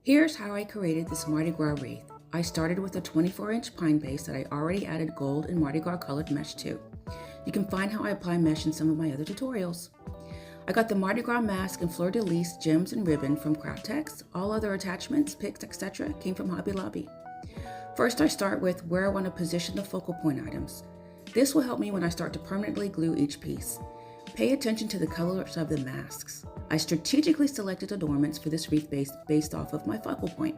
Here's how I created this Mardi Gras wreath. I started with a 24-inch pine base that I already added gold and Mardi Gras colored mesh to. You can find how I apply mesh in some of my other tutorials. I got the Mardi Gras mask and fleur-de-lis gems and ribbon from Craftex. All other attachments, picks, etc. came from Hobby Lobby. First, I start with where I want to position the focal point items. This will help me when I start to permanently glue each piece. Pay attention to the colors of the masks. I strategically selected adornments for this wreath based off of my focal point.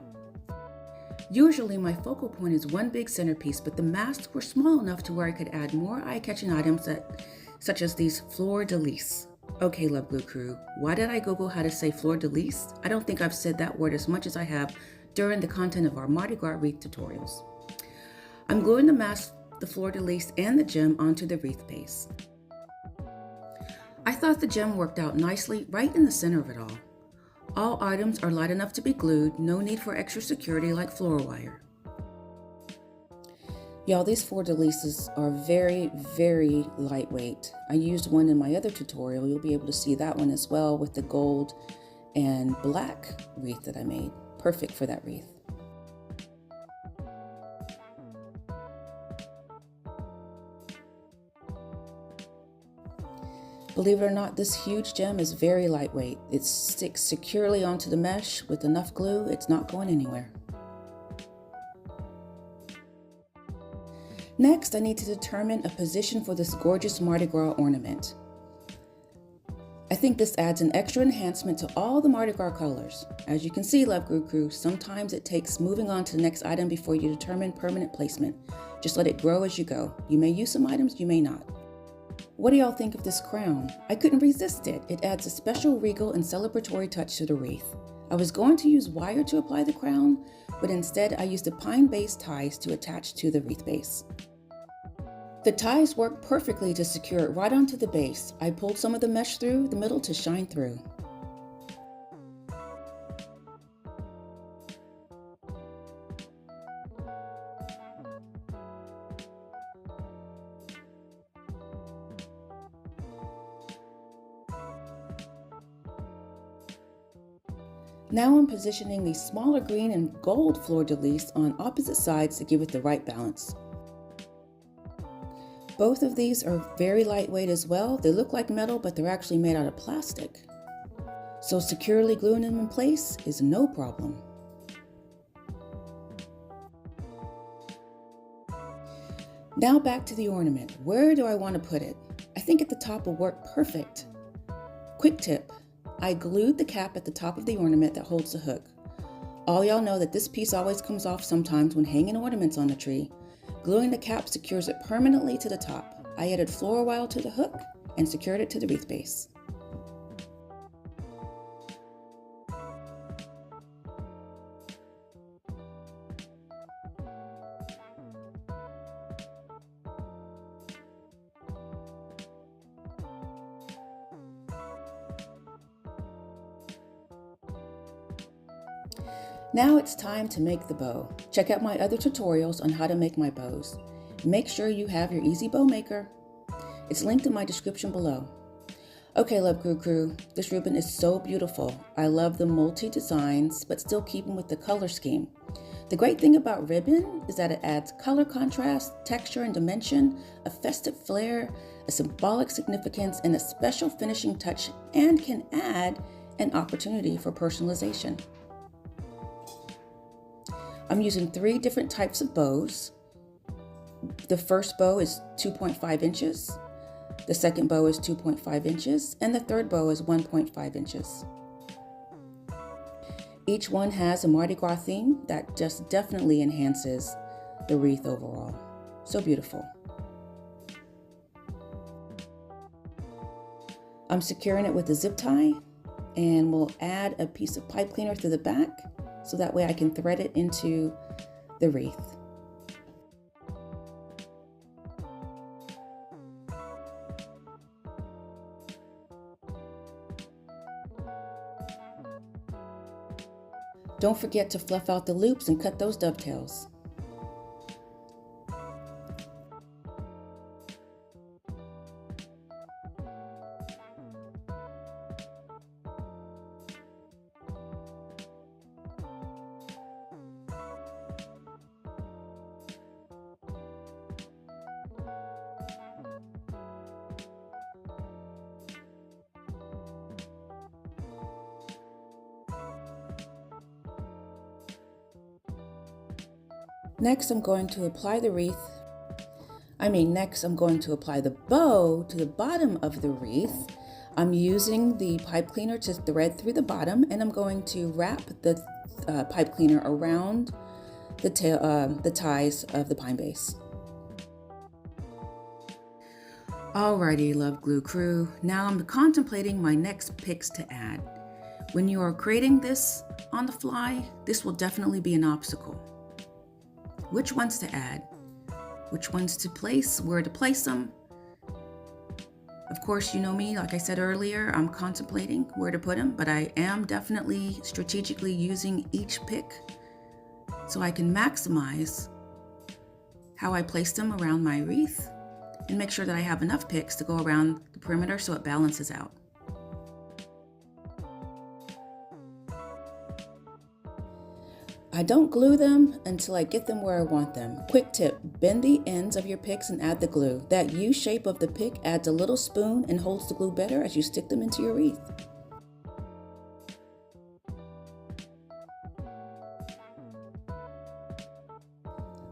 Usually my focal point is one big centerpiece, but the masks were small enough to where I could add more eye-catching items such as these fleur-de-lis. Okay, LovegLew crew, why did I Google how to say fleur-de-lis? I don't think I've said that word as much as I have during the content of our Mardi Gras wreath tutorials. I'm gluing the mask, the fleur-de-lis, and the gem onto the wreath base. I thought the gem worked out nicely right in the center of it all. All items are light enough to be glued, no need for extra security like floral wire. Y'all, these fleur-de-lis are very, very lightweight. I used one in my other tutorial. You'll be able to see that one as well with the gold and black wreath that I made. Perfect for that wreath. Believe it or not, this huge gem is very lightweight. It sticks securely onto the mesh with enough glue. It's not going anywhere. Next, I need to determine a position for this gorgeous Mardi Gras ornament. I think this adds an extra enhancement to all the Mardi Gras colors. As you can see, LovegLew crew, sometimes it takes moving on to the next item before you determine permanent placement. Just let it grow as you go. You may use some items, you may not. What do y'all think of this crown? I couldn't resist it. It adds a special regal and celebratory touch to the wreath. I was going to use wire to apply the crown, but instead I used the pine-based ties to attach to the wreath base. The ties work perfectly to secure it right onto the base. I pulled some of the mesh through the middle to shine through. Now I'm positioning these smaller green and gold fleur-de-lis on opposite sides to give it the right balance. Both of these are very lightweight as well. They look like metal, but they're actually made out of plastic. So securely gluing them in place is no problem. Now back to the ornament. Where do I want to put it? I think at the top will work perfect. Quick tip. I glued the cap at the top of the ornament that holds the hook. All y'all know that this piece always comes off sometimes when hanging ornaments on the tree. Gluing the cap secures it permanently to the top. I added floral wire to the hook and secured it to the wreath base. Now it's time to make the bow. Check out my other tutorials on how to make my bows. Make sure you have your easy bow maker. It's linked in my description below. Okay, LovegLew crew, this ribbon is so beautiful. I love the multi-designs, but still keeping with the color scheme. The great thing about ribbon is that it adds color contrast, texture and dimension, a festive flair, a symbolic significance, and a special finishing touch, and can add an opportunity for personalization. I'm using 3 different types of bows. The first bow is 2.5 inches, the second bow is 2.5 inches, and the third bow is 1.5 inches. Each one has a Mardi Gras theme that just definitely enhances the wreath overall. So beautiful. I'm securing it with a zip tie, and we'll add a piece of pipe cleaner through the back so that way I can thread it into the wreath. Don't forget to fluff out the loops and cut those dovetails. Next, I'm going to apply the next I'm going to apply the bow to the bottom of the wreath. I'm using the pipe cleaner to thread through the bottom, and I'm going to wrap the pipe cleaner around the ties of the pine base. Alrighty, LovegLew crew, now I'm contemplating my next picks to add. When you are creating this on the fly, this will definitely be an obstacle. Which ones to add? Which ones to place? Where to place them? Of course, you know me, like I said earlier, I'm contemplating where to put them, but I am definitely strategically using each pick so I can maximize how I place them around my wreath and make sure that I have enough picks to go around the perimeter so it balances out. I don't glue them until I get them where I want them. Quick tip, bend the ends of your picks and add the glue. That U shape of the pick adds a little spoon and holds the glue better as you stick them into your wreath.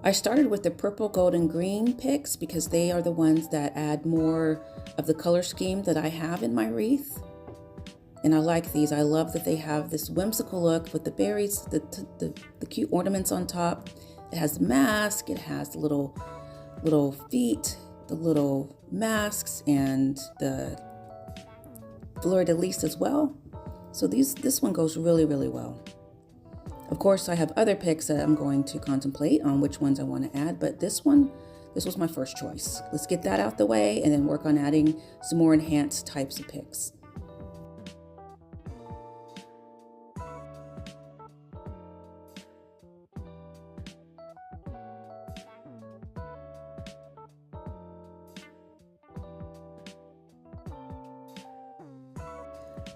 I started with the purple, gold, and green picks because they are the ones that add more of the color scheme that I have in my wreath. And I like these. I love that they have this whimsical look with the berries, the cute ornaments on top. It has the mask, it has the little feet, the little masks, and the fleur-de-lis as well. So this one goes really, really well. Of course, I have other picks that I'm going to contemplate on which ones I want to add, but this was my first choice. Let's get that out the way and then work on adding some more enhanced types of picks.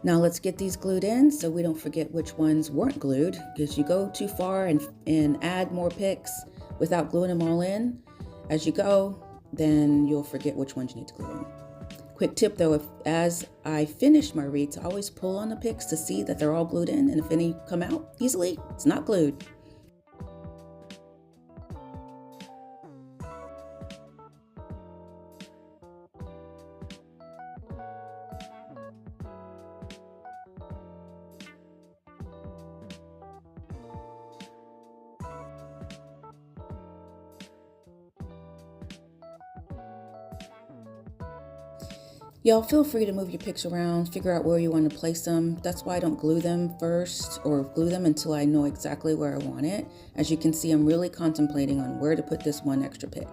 Now let's get these glued in so we don't forget which ones weren't glued, because you go too far and add more picks without gluing them all in as you go, then you'll forget which ones you need to glue in. Quick tip though, as I finish my wreaths, I always pull on the picks to see that they're all glued in, and if any come out easily, it's not glued. Y'all feel free to move your picks around, figure out where you want to place them. That's why I don't glue them first or glue them until I know exactly where I want it. As you can see, I'm really contemplating on where to put this one extra pick.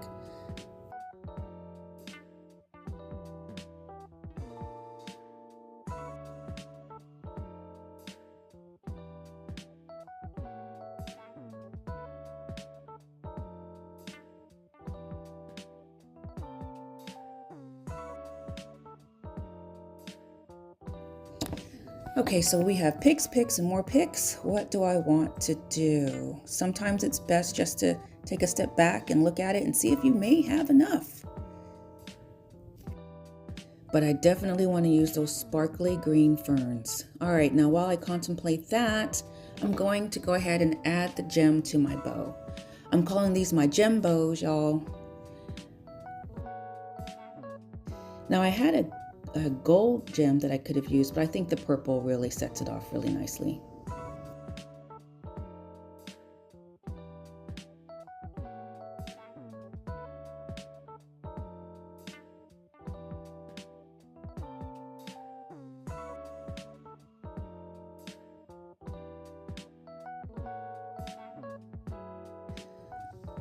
Okay, so we have picks, and more picks. What do I want to do? Sometimes it's best just to take a step back and look at it and see if you may have enough. But I definitely want to use those sparkly green ferns. All right, now while I contemplate that, I'm going to go ahead and add the gem to my bow. I'm calling these my gem bows, y'all. Now I had a gold gem that I could have used, but I think the purple really sets it off really nicely.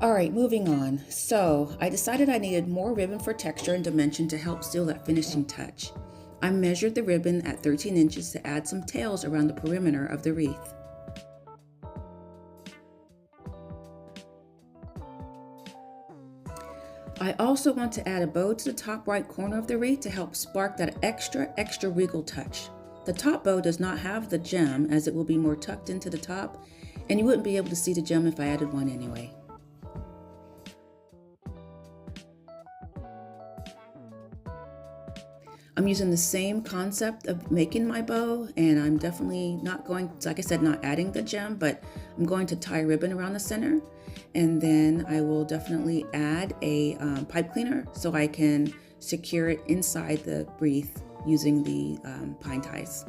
All right, moving on. So I decided I needed more ribbon for texture and dimension to help seal that finishing touch. I measured the ribbon at 13 inches to add some tails around the perimeter of the wreath. I also want to add a bow to the top right corner of the wreath to help spark that extra regal touch. The top bow does not have the gem, as it will be more tucked into the top, and you wouldn't be able to see the gem if I added one anyway. I'm using the same concept of making my bow, and I'm definitely not going, like I said, not adding the gem, but I'm going to tie a ribbon around the center, and then I will definitely add a pipe cleaner so I can secure it inside the wreath using the pine ties.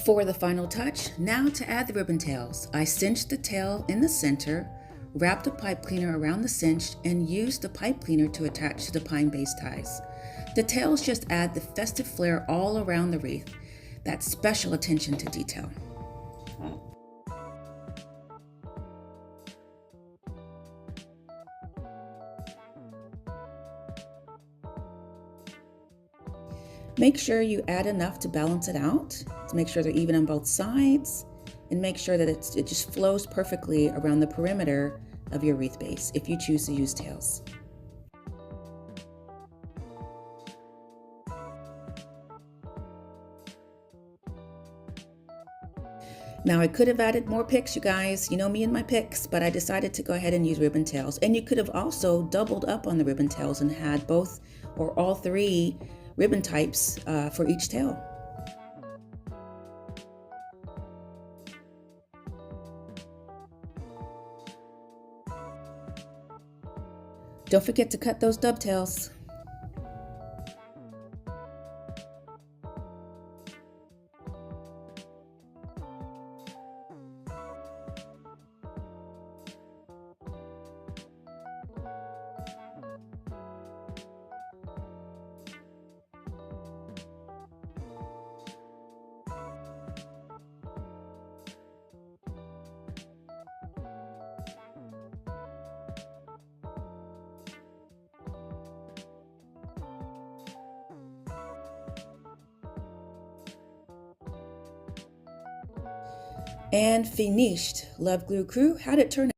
For the final touch, now to add the ribbon tails. I cinched the tail in the center, wrapped a pipe cleaner around the cinch, and used the pipe cleaner to attach to the pine base ties. The tails just add the festive flair all around the wreath. That special attention to detail. Make sure you add enough to balance it out, to make sure they're even on both sides, and make sure that it just flows perfectly around the perimeter of your wreath base if you choose to use tails. Now I could have added more picks, you guys, you know me and my picks, but I decided to go ahead and use ribbon tails. And you could have also doubled up on the ribbon tails and had both or all three ribbon types for each tail. Don't forget to cut those dovetails. And finished. LovegLew crew, how'd it turn